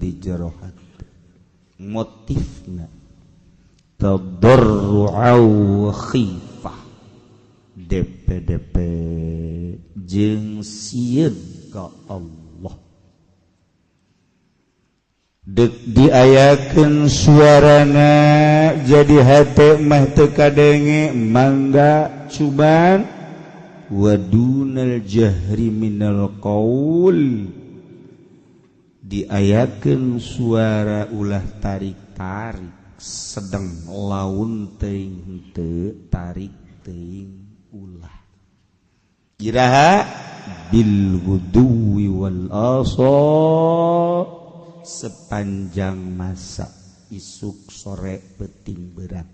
di jero hati motifna tadarru'au wa khifah DP jeung sieun ka Allah dek diayakeun suarana jadi hate mah teu kadenge mangga cuman wadunal jahri minal qaul diayakeun suara ulah tarik-tarik sedang laun teuing teu tarik teuing ulah iraha bil ghudwi wal asar sepanjang masa isuk sore peuting berat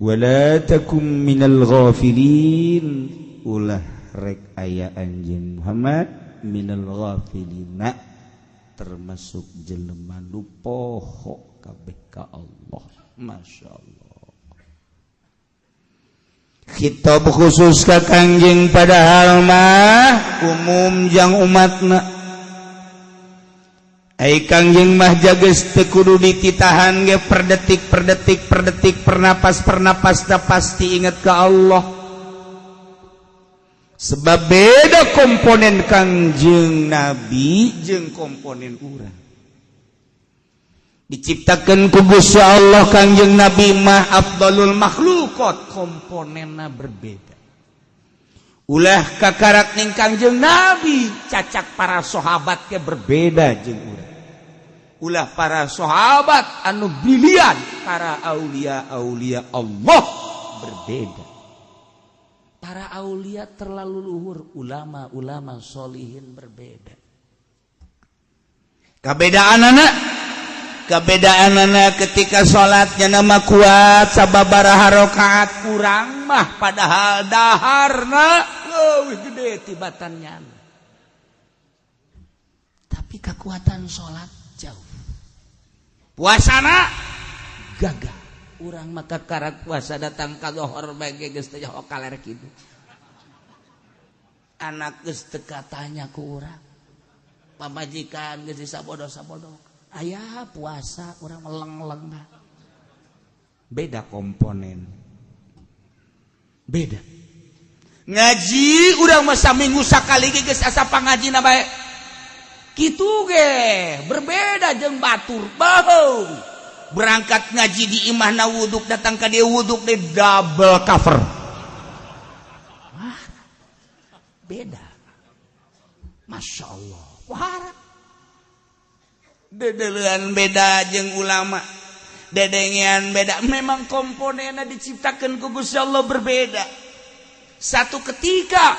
wala takum minal ghafilin ulah rek aya anjeun Muhammad minal ghafilina termasuk jelema nu poho kabeh ka Allah masyaallah khitab khusus ka Kangjeng padahal mah umum jang umatna ai Kangjeng mah jages teu kudu dititahan ge per detik per napas da pasti ingat ka Allah sebab beda komponen Kangjeng Nabi jeung komponen urang diciptakeun ku Gusti Allah Kangjeng Nabi mah afdalul makhluqat komponenna berbeda ulah kakarak ning Kangjeng Nabi cacak para sahabat ke berbeda jeung urang ulah para sahabat anu brilian para aulia Allah berbeda para aulia terlalu luhur ulama solihin berbeda kabedaanana ketika salatnya nama kuat sababaraha rakaat kurang mah padahal daharna leuwih gede tibatannya tapi kekuatan salat jauh puasana gagah urang maka karak puasa datang ka zuhur bage geus teu jauh kaler kitu anak geus teu katanya ku urang pamajikan geus sabodo-sabodo aya puasa urang meleng-leng beda komponen beda ngaji urang mah saminggu sakali geus asa pangajina bae kitu ge berbeda jeung batur bau berangkat ngaji di imahna wuduk datang ka dia wuduk di double cover wah beda Masya Allah wah dedeuleun beda jeung ulama dedengean beda memang komponenna diciptakeun ku Gusti Allah berbeda satu ketika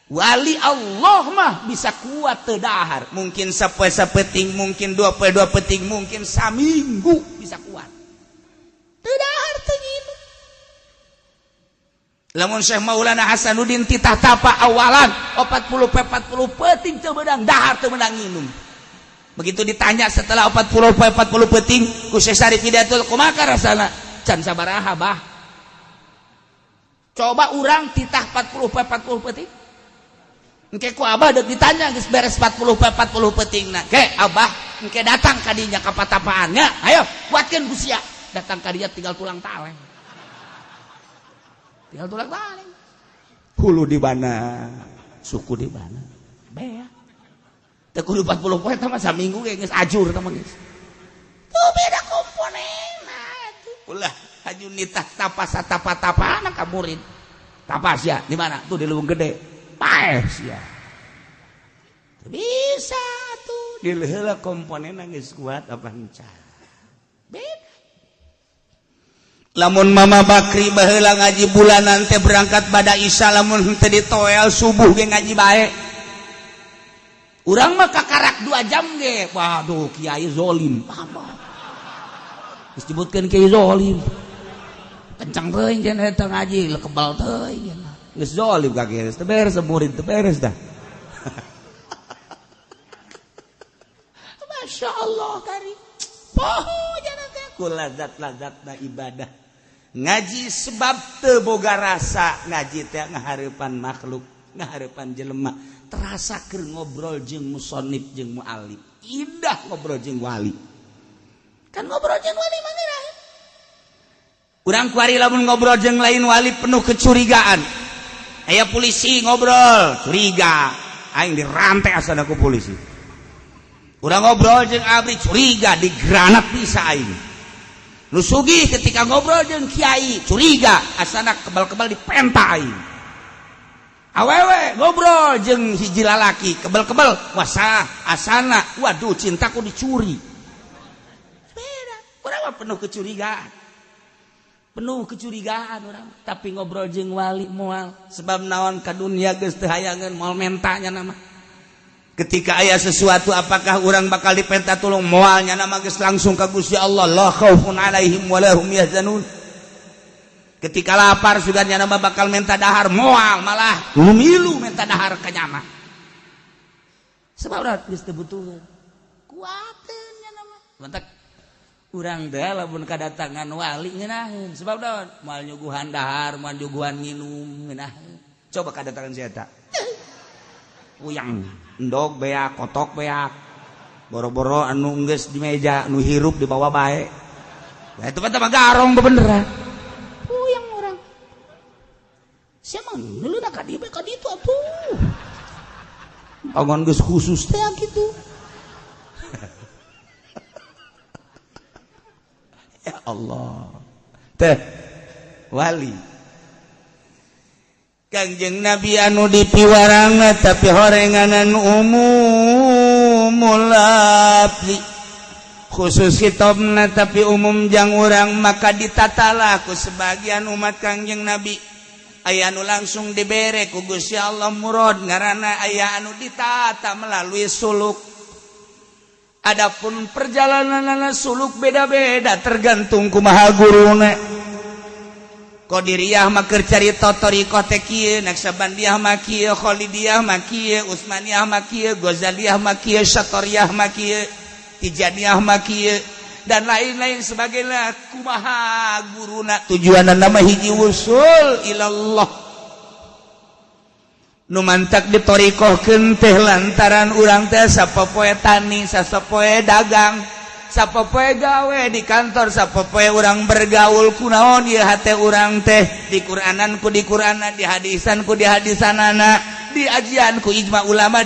wali Allah mah bisa kuat teu dahar mungkin sapoe sapeting mungkin 2 peting mungkin saminggu bisa kuat teu dahar teu ngilu lamun Syekh Maulana Hasanuddin titah tapa awalan 40 peting teu beudang dahar teu beudang nginum begitu ditanya setelah 40 peting ku Syekh Syarif Hidayatul kumaha rasana can sabaraha bah coba urang titah 40 peting engke ku abah dek ditanya geus beres 40 peting na ke abah engke datang ka dinya ka patapaannya ayo kuatkeun ku sia datang ka dinya tinggal tulang taleng hulu di mana suku di mana bea teu kudu 40 poe tah mah saminggu ge geus ajur tah mah geus tuh beda komponenna ulah haju nitah tapas tapa-tapana ka murid tapas ya di mana tuh di Leuweung Gede paes ya bisa tuh dileheula komponen geus kuat apa encan beda lamun Mama Bakri baheula ngaji bulanan teh berangkat pada Isya lamun teu ditoel subuh ge ngaji bae urang mah kakarak 2 jam ge waduh kiai zolim geus disebutkeun kiai zolim kencang teuing cenah eta ngaji kebal teuing geus zolim ka geus teu beres murid teu beres dah Masya Allah karim poho jangan teh ku lazat-lazatna ibadah ngaji sebab teu boga rasa ngaji teh ngahareupan makhluk ngaharepan jelema terasa keur ngobrol jeung musonib jeung muallim indah ngobrol jeung wali kan ngobrol jeung wali mah rahe urang kuari lamun ngobrol jeung lain wali penuh kecurigaan aya polisi ngobrol curiga aing dirantai asana ku polisi urang ngobrol jeung abdi curiga digranat bisa aing nu sugih ketika ngobrol jeung kiai curiga asana kebal-kebal dipenta aing awewe ngobrol jeung hiji lalaki kebal-kebal wasa asana waduh cintaku dicuri beda urang mah penuh kecurigaan orang tapi ngobrol jeung wali moal sebab naon ka dunia geus teu hayangeun moal mentanya nama ketika aya sesuatu apakah urang bakal dipenta tulung moalnya nama geus langsung ka Gusti Allah la khaufun alaihim wa lahum yahzanun ketika lapar sugannya nama bakal minta dahar moal malah lumilu minta dahar ka nyama sebab urang geus teu butuh kuateun nya nama mantak urang teh lamun kadatangan wali ngeunaheun sebab naon moal nyuguhan dahar moal nyuguhan nginum ngeunaheun coba kadatangan si eta uyang endog beak kotok beak boro-boro anu geus di meja anu hirup di bawah bae nah itu mah garong beneran uyang urang sia mah neuleuda ka dieu ka ditu atuh pangon geus khusus teh kitu ya Allah teh wali Kangjeng Nabi anu dipiwarangna tapi horenganan umumul lafzi khusus kitabna tapi umum jang urang maka ditatala ku sebagian umat Kangjeng Nabi aya anu langsung dibere ku Gusti Allah murad ngaranna aya anu ditata melalui suluk adapun perjalananna suluk beda-beda tergantung kumaha guruna Qadiriyah mah keur carita thariqah teh kieu, Naqsabandiyah mah kieu, Khalidiyah mah kieu, Utsmaniyah mah kieu, Ghazaliyah mah kieu, Syatariyah mah kieu, Tijaniyah mah kieu dan lain-lain sebagainya kumaha guruna tujuanna mah hiji wusul ilallah nu mantak ditoriqahkeun teh lantaran urang teh sapopoe tani sapopoe dagang sapopoe gawe di kantor sapopoe urang bergaul kunaon ieu hate urang teh di Qur'anan ku di Qur'anna di hadisan ku di hadisanana di ajian ku ijma ulama